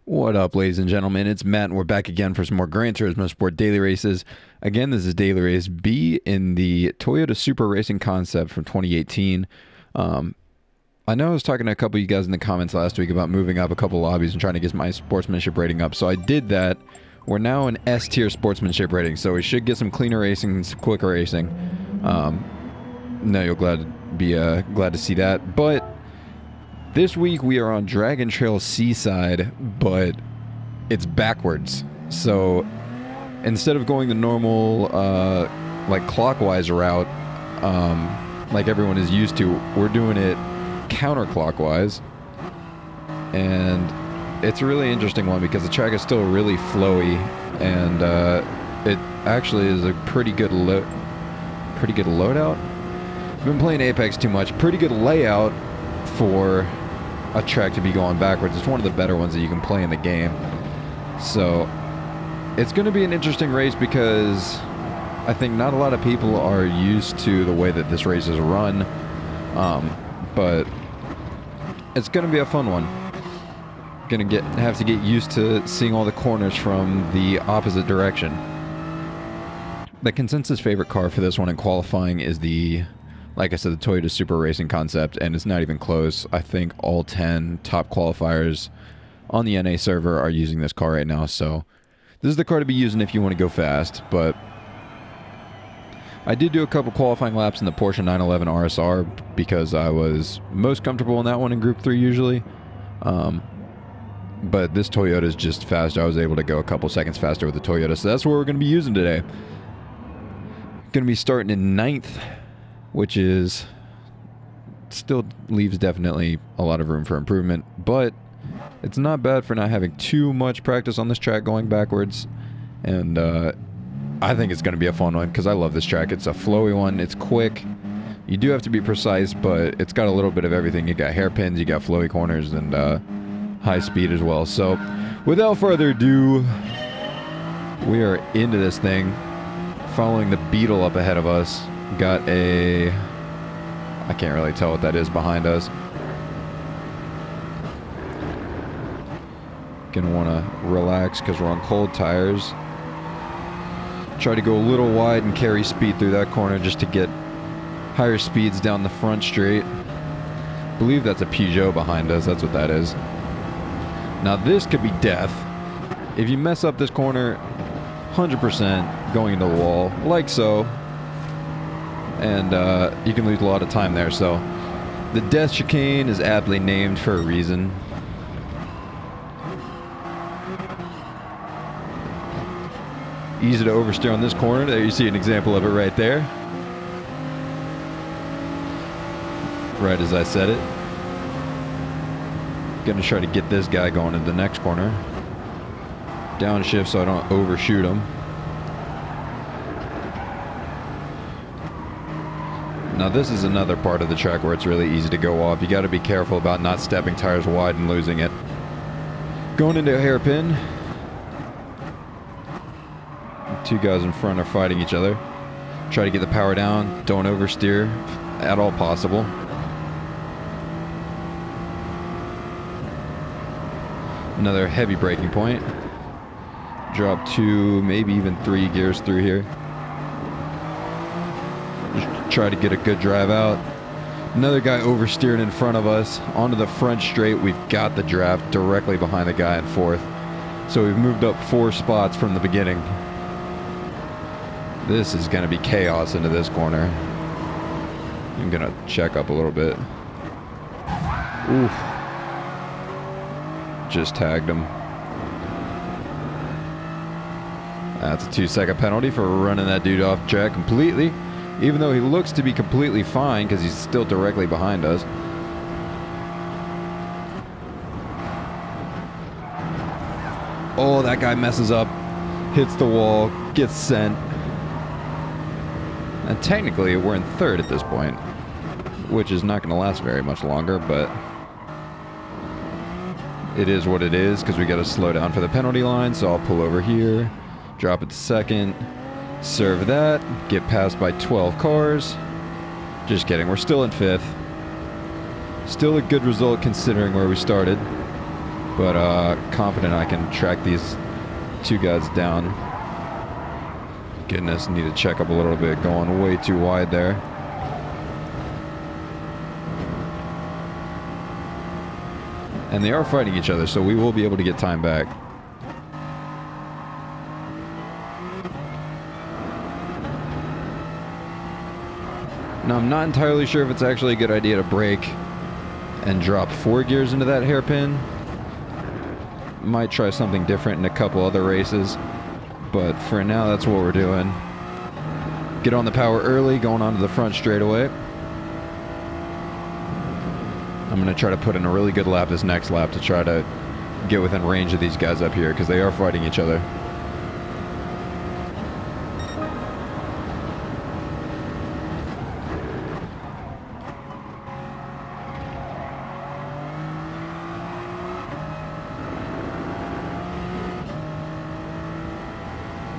What up, ladies and gentlemen? It's Matt, and we're back again for some more Gran Turismo Sport daily races. Again, this is daily race B in the Toyota Supra Racing concept from 2018. I know I was talking to a couple of you guys in the comments last week about moving up a couple lobbies and trying to get my sportsmanship rating up, so I did that. We're now an S tier sportsmanship rating, so we should get some cleaner racing, some quicker racing. No, you'll glad to see that, but this week we are on Dragon Trail Seaside, but it's backwards. So instead of going the normal, like clockwise route, like everyone is used to, we're doing it counterclockwise. And it's a really interesting one because the track is still really flowy, and it actually is a pretty good loadout. I've been playing Apex too much. Pretty good layout for a track to be going backwards. It's one of the better ones that you can play in the game. So it's going to be an interesting race because I think not a lot of people are used to the way that this race is run. But it's going to be a fun one. Gonna have to get used to seeing all the corners from the opposite direction. The consensus favorite car for this one in qualifying is like I said, the Toyota Supra Racing concept, and it's not even close. I think all 10 top qualifiers on the NA server are using this car right now, so this is the car to be using if you want to go fast. But I did do a couple qualifying laps in the Porsche 911 RSR because I was most comfortable in that one in Group 3 usually. But this Toyota is just faster. I was able to go a couple seconds faster with the Toyota, so that's what we're going to be using today. Going to be starting in 9th, which is still leaves definitely a lot of room for improvement, but it's not bad for not having too much practice on this track going backwards. And I think it's going to be a fun one because I love this track. It's a flowy one. It's quick. You do have to be precise, but it's got a little bit of everything. You got hairpins, you got flowy corners, and high speed as well. So without further ado, we are into this thing, following the Beetle up ahead of us. Got I can't really tell what that is behind us. Gonna want to relax because we're on cold tires. Try to go a little wide and carry speed through that corner just to get higher speeds down the front straight. I believe that's a Peugeot behind us. That's what that is. Now this could be death. If you mess up this corner, 100% going into the wall, like so. And you can lose a lot of time there. So the death chicane is aptly named for a reason. Easy to oversteer on this corner. There you see an example of it right there. Right as I said it. Gonna try to get this guy going into the next corner. Downshift so I don't overshoot him. Now this is another part of the track where it's really easy to go off. You got to be careful about not stepping tires wide and losing it. Going into a hairpin. Two guys in front are fighting each other. Try to get the power down. Don't oversteer at all possible. Another heavy braking point. Drop 2, maybe even 3 gears through here. Just try to get a good drive out. Another guy oversteered in front of us. Onto the front straight. We've got the draft directly behind the guy in 4th. So we've moved up 4 spots from the beginning. This is going to be chaos into this corner. I'm going to check up a little bit. Oof. Just tagged him. That's a 2-second penalty for running that dude off track completely, even though he looks to be completely fine because he's still directly behind us. Oh, that guy messes up, hits the wall, gets sent. And technically we're in 3rd at this point, which is not going to last very much longer, but it is what it is because we got to slow down for the penalty line. So I'll pull over here, drop it to 2nd, serve that, get passed by 12 cars. Just kidding, we're still in 5th. Still a good result considering where we started. but confident I can track these two guys down. Goodness, need to check up a little bit, going way too wide there. And they are fighting each other, so we will be able to get time back. Now, I'm not entirely sure if it's actually a good idea to brake and drop 4 gears into that hairpin. Might try something different in a couple other races, but for now, that's what we're doing. Get on the power early, going onto the front straightaway. I'm going to try to put in a really good lap this next lap to try to get within range of these guys up here, because they are fighting each other.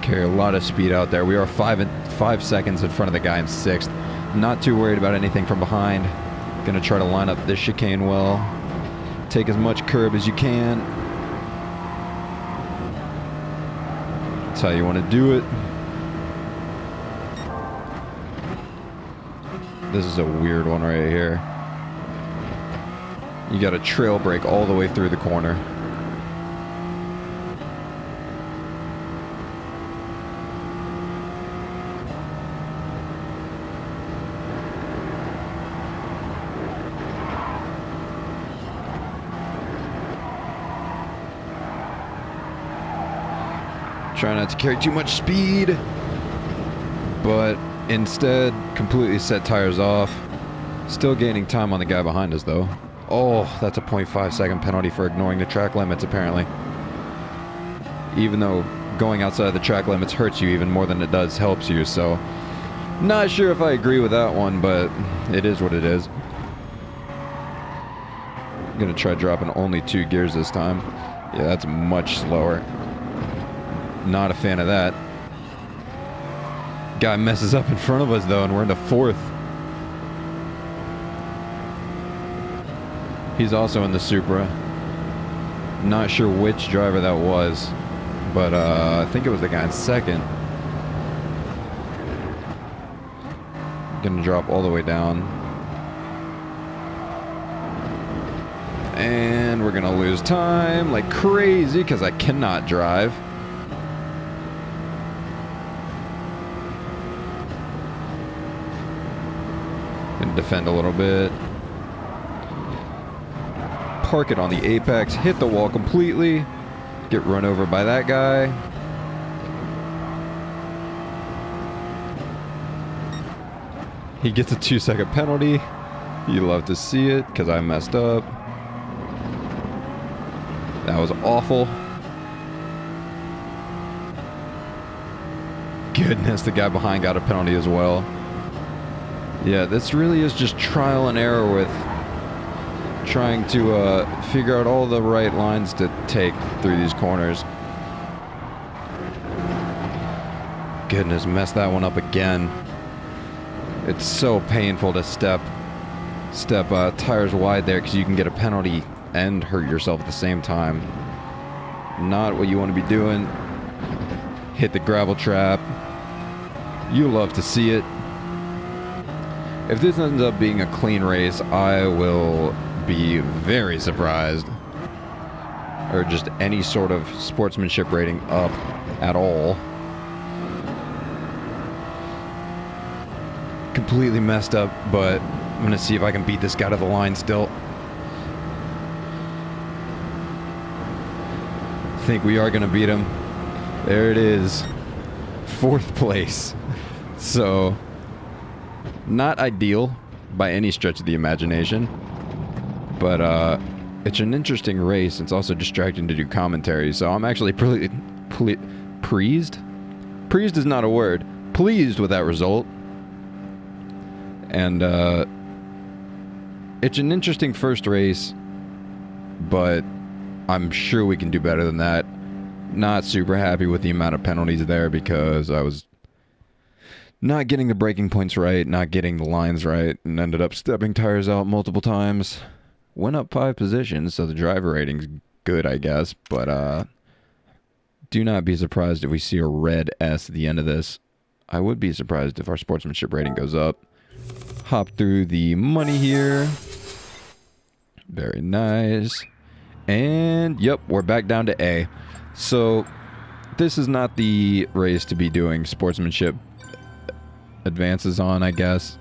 Carry a lot of speed out there. We are 5 seconds in front of the guy in 6th. Not too worried about anything from behind. Gonna try to line up this chicane well. Take as much curb as you can. That's how you want to do it. This is a weird one right here. You got to trail brake all the way through the corner. Try not to carry too much speed, but instead completely set tires off. Still gaining time on the guy behind us though. Oh, that's a 0.5 second penalty for ignoring the track limits apparently. Even though going outside the track limits hurts you even more than it does helps you, so not sure if I agree with that one, but it is what it is. I'm gonna try dropping only 2 gears this time. Yeah, that's much slower. Not a fan of that. Guy messes up in front of us though, and we're into 4th. He's also in the Supra. Not sure which driver that was, but I think it was the guy in 2nd. Gonna drop all the way down. And we're gonna lose time like crazy because I cannot drive. Defend a little bit. Park it on the apex. Hit the wall completely. Get run over by that guy. He gets a 2-second penalty. You love to see it because I messed up. That was awful. Goodness, the guy behind got a penalty as well. Yeah, this really is just trial and error with trying to figure out all the right lines to take through these corners. Goodness, messed that one up again. It's so painful to step tires wide there because you can get a penalty and hurt yourself at the same time. Not what you want to be doing. Hit the gravel trap. You love to see it. If this ends up being a clean race, I will be very surprised. Or just any sort of sportsmanship rating up at all. Completely messed up, but I'm going to see if I can beat this guy to the line still. I think we are going to beat him. There it is. 4th place. So, not ideal by any stretch of the imagination, but it's an interesting race. It's also distracting to do commentary, so I'm actually pleased? Pleased is not a word. Pleased with that result. And it's an interesting first race, but I'm sure we can do better than that. Not super happy with the amount of penalties there because I was not getting the braking points right, not getting the lines right, and ended up stepping tires out multiple times. Went up 5 positions, so the driver ratings good, I guess. But do not be surprised if we see a red S at the end of this. I would be surprised if our sportsmanship rating goes up. Hop through the money here. Very nice. And, yep, we're back down to A. So, this is not the race to be doing sportsmanship advances on, I guess.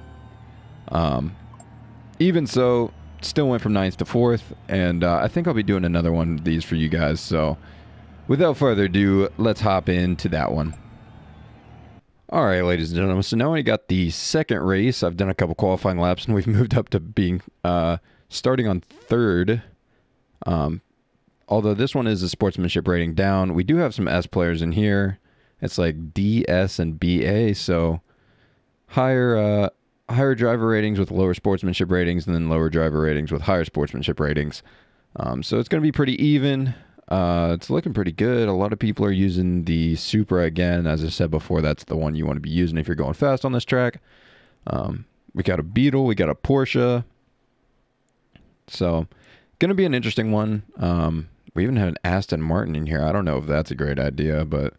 Even so, still went from 9th to 4th, and I think I'll be doing another one of these for you guys. So, without further ado, let's hop into that one. Alright, ladies and gentlemen, so now I got the second race. I've done a couple qualifying laps, and we've moved up to being starting on 3rd. Although this one is a sportsmanship rating down. We do have some S players in here. It's like D, S, and BA, so higher driver ratings with lower sportsmanship ratings, and then lower driver ratings with higher sportsmanship ratings. So it's going to be pretty even. It's looking pretty good. A lot of people are using the Supra again. As I said before, that's the one you want to be using if you're going fast on this track. We got a Beetle. We got a Porsche. So, going to be an interesting one. We even had an Aston Martin in here. I don't know if that's a great idea, but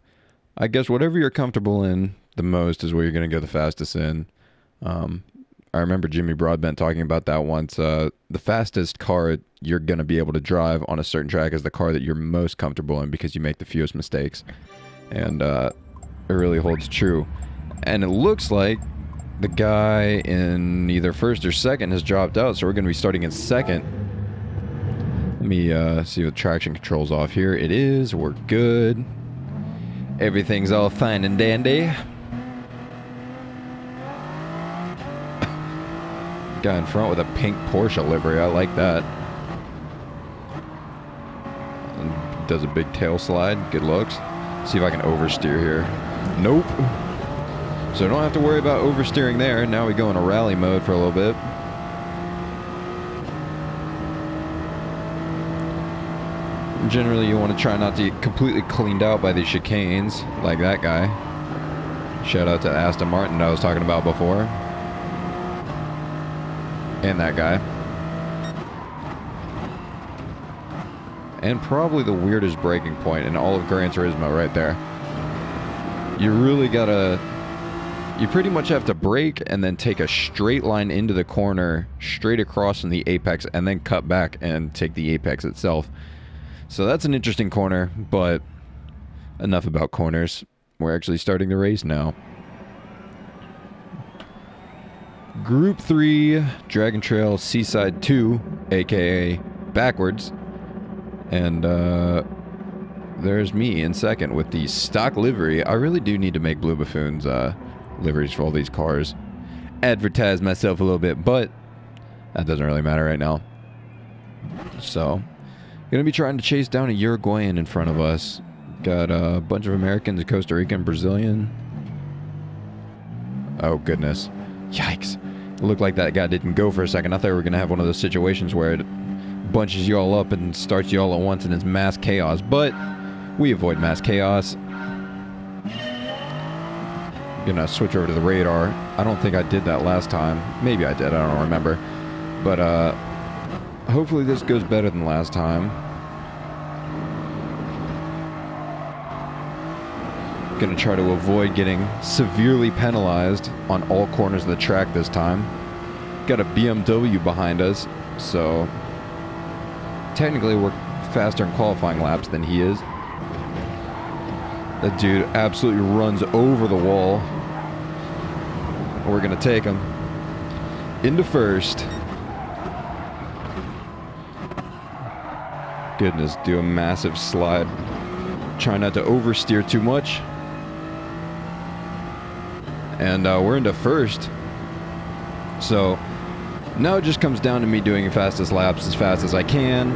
I guess whatever you're comfortable in the most is where you're going to go the fastest in. I remember Jimmy Broadbent talking about that once. The fastest car you're going to be able to drive on a certain track is the car that you're most comfortable in because you make the fewest mistakes. And it really holds true. And it looks like the guy in either first or second has dropped out, so we're going to be starting in second. Let me see if the traction control's off here. It is. We're good. Everything's all fine and dandy. Guy in front with a pink Porsche livery. I like that. And does a big tail slide. Good looks. See if I can oversteer here. Nope. So don't have to worry about oversteering there. Now we go in a rally mode for a little bit. Generally, you want to try not to get completely cleaned out by these chicanes, like that guy. Shout out to Aston Martin that I was talking about before. And that guy. And probably the weirdest braking point in all of Gran Turismo right there. You really gotta... You pretty much have to brake and then take a straight line into the corner, straight across from the apex, and then cut back and take the apex itself. So that's an interesting corner, but enough about corners. We're actually starting the race now. Group 3, Dragon Trail Seaside 2, aka backwards. And there's me in second with the stock livery. I really do need to make Blue Buffoon's liveries for all these cars. Advertise myself a little bit, but that doesn't really matter right now. So... Gonna be trying to chase down a Uruguayan in front of us. Got a bunch of Americans, Costa Rican, Brazilian. Oh, goodness. Yikes. It looked like that guy didn't go for a second. I thought we were gonna have one of those situations where it bunches you all up and starts you all at once and it's mass chaos. But we avoid mass chaos. Gonna switch over to the radar. I don't think I did that last time. Maybe I did. I don't remember. But, hopefully this goes better than last time. Gonna try to avoid getting severely penalized on all corners of the track this time. Got a BMW behind us, so technically we're faster in qualifying laps than he is. That dude absolutely runs over the wall. We're gonna take him into first. Goodness, do a massive slide. Try not to oversteer too much. And we're into first. So now it just comes down to me doing fastest laps as fast as I can.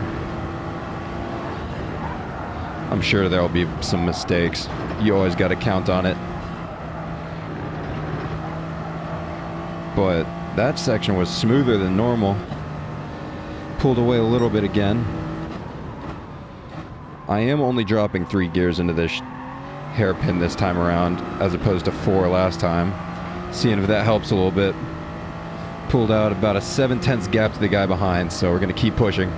I'm sure there'll be some mistakes. You always got to count on it. But that section was smoother than normal. Pulled away a little bit again. I am only dropping 3 gears into this hairpin this time around, as opposed to 4 last time. Seeing if that helps a little bit. Pulled out about a 7/10 gap to the guy behind, so we're going to keep pushing.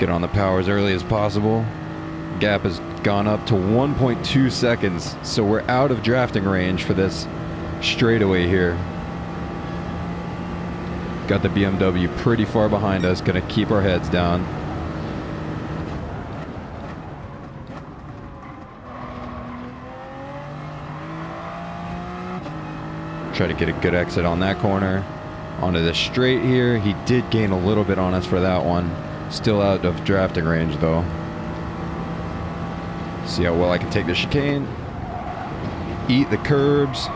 Get on the power as early as possible. Gap has gone up to 1.2 seconds, so we're out of drafting range for this straightaway here. Got the BMW pretty far behind us, gonna keep our heads down. Try to get a good exit on that corner. Onto the straight here. He did gain a little bit on us for that one. Still out of drafting range though. See how well I can take the chicane. Eat the curbs.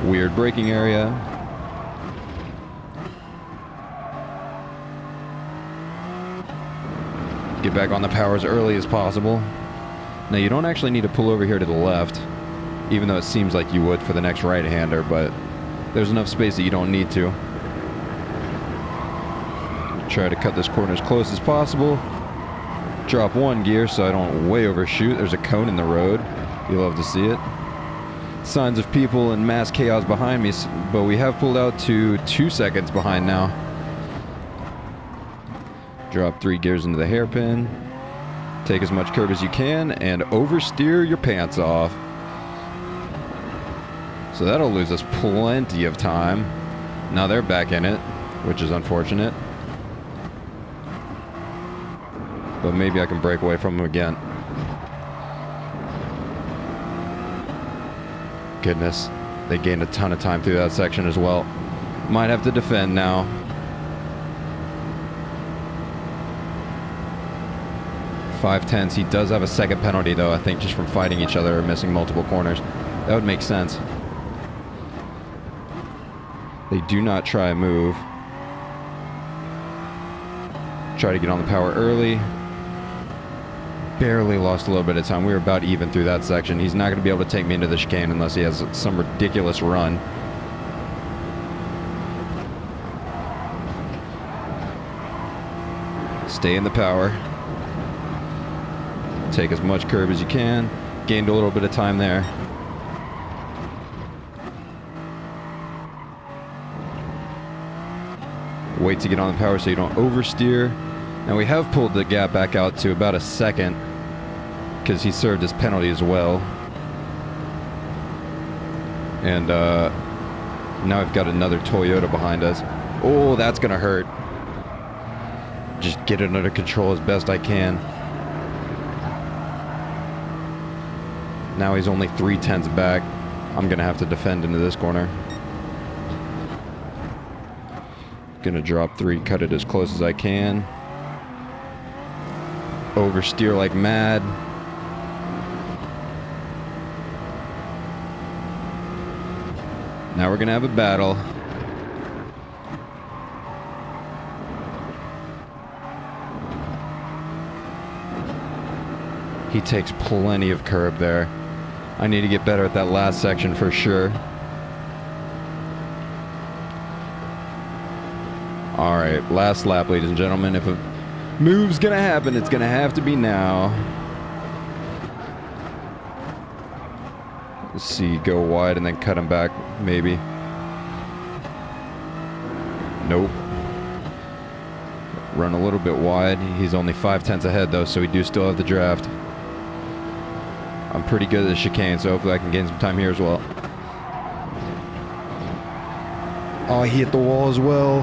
Weird braking area. Get back on the power as early as possible. Now you don't actually need to pull over here to the left, even though it seems like you would for the next right-hander, but there's enough space that you don't need to. Try to cut this corner as close as possible. Drop one gear so I don't way overshoot. There's a cone in the road. You love to see it. Signs of people and mass chaos behind me, but we have pulled out to 2 seconds behind now. Drop 3 gears into the hairpin. Take as much curb as you can and oversteer your pants off. So that'll lose us plenty of time. Now they're back in it, which is unfortunate. But maybe I can break away from them again. Goodness, they gained a ton of time through that section as well. Might have to defend now. .5 He does have a second penalty though, I think, just from fighting each other or missing multiple corners. That would make sense. They do not try and move. Try to get on the power early. Barely lost a little bit of time. We were about even through that section. He's not going to be able to take me into the chicane unless he has some ridiculous run. Stay in the power. Take as much curb as you can. Gained a little bit of time there. Wait to get on the power so you don't oversteer. Now we have pulled the gap back out to about a second because he served his penalty as well. And now I've got another Toyota behind us. Oh, that's gonna hurt. Just get it under control as best I can. Now he's only 0.3 back. I'm gonna have to defend into this corner. Gonna drop 3, cut it as close as I can. Oversteer like mad. Now we're gonna have a battle. He takes plenty of curb there. I need to get better at that last section for sure. Alright, last lap, ladies and gentlemen. If a move's gonna happen, it's gonna have to be now. Let's see, go wide and then cut him back, maybe. Nope. Run a little bit wide. He's only 0.5 ahead though, so we do still have the draft. I'm pretty good at the chicane, so hopefully I can gain some time here as well. Oh, he hit the wall as well.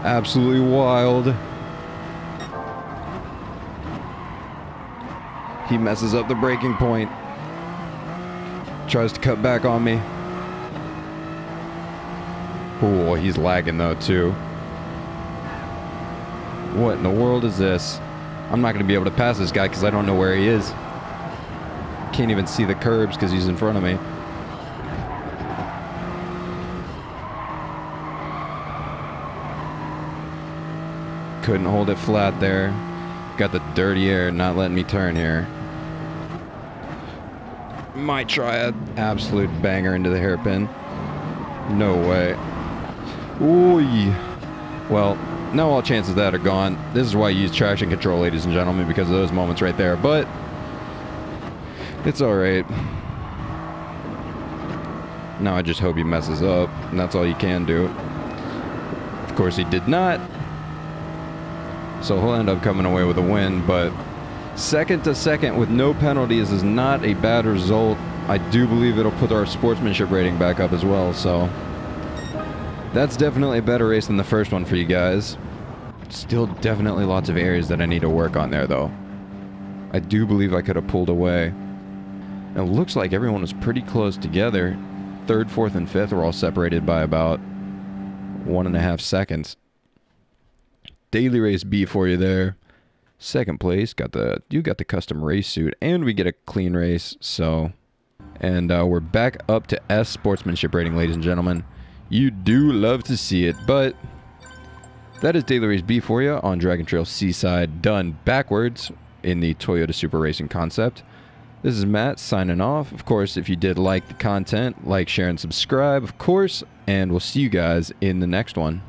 Absolutely wild. He messes up the braking point. Tries to cut back on me. Oh, he's lagging though too. What in the world is this? I'm not going to be able to pass this guy because I don't know where he is. Can't even see the curbs because he's in front of me. Couldn't hold it flat there. Got the dirty air not letting me turn here. Might try an absolute banger into the hairpin. No way. Ooh. Well, now all chances of that are gone. This is why you use traction control, ladies and gentlemen, because of those moments right there. But it's alright. Now I just hope he messes up, and that's all you can do. Of course, he did not. So he'll end up coming away with a win, but second to second with no penalties is not a bad result. I do believe it'll put our sportsmanship rating back up as well, so that's definitely a better race than the first one for you guys. Still definitely lots of areas that I need to work on there, though. I do believe I could have pulled away. It looks like everyone was pretty close together. Third, fourth, and fifth were all separated by about 1.5 seconds. Daily race B for you there. Second place, you got the custom race suit, and we get a clean race. So, and we're back up to S sportsmanship rating, ladies and gentlemen. You do love to see it, but that is Daily Race B for you on Dragon Trail Seaside, done backwards in the Toyota Supra Racing concept. This is Matt signing off. Of course, if you did like the content, like, share, and subscribe, of course, and we'll see you guys in the next one.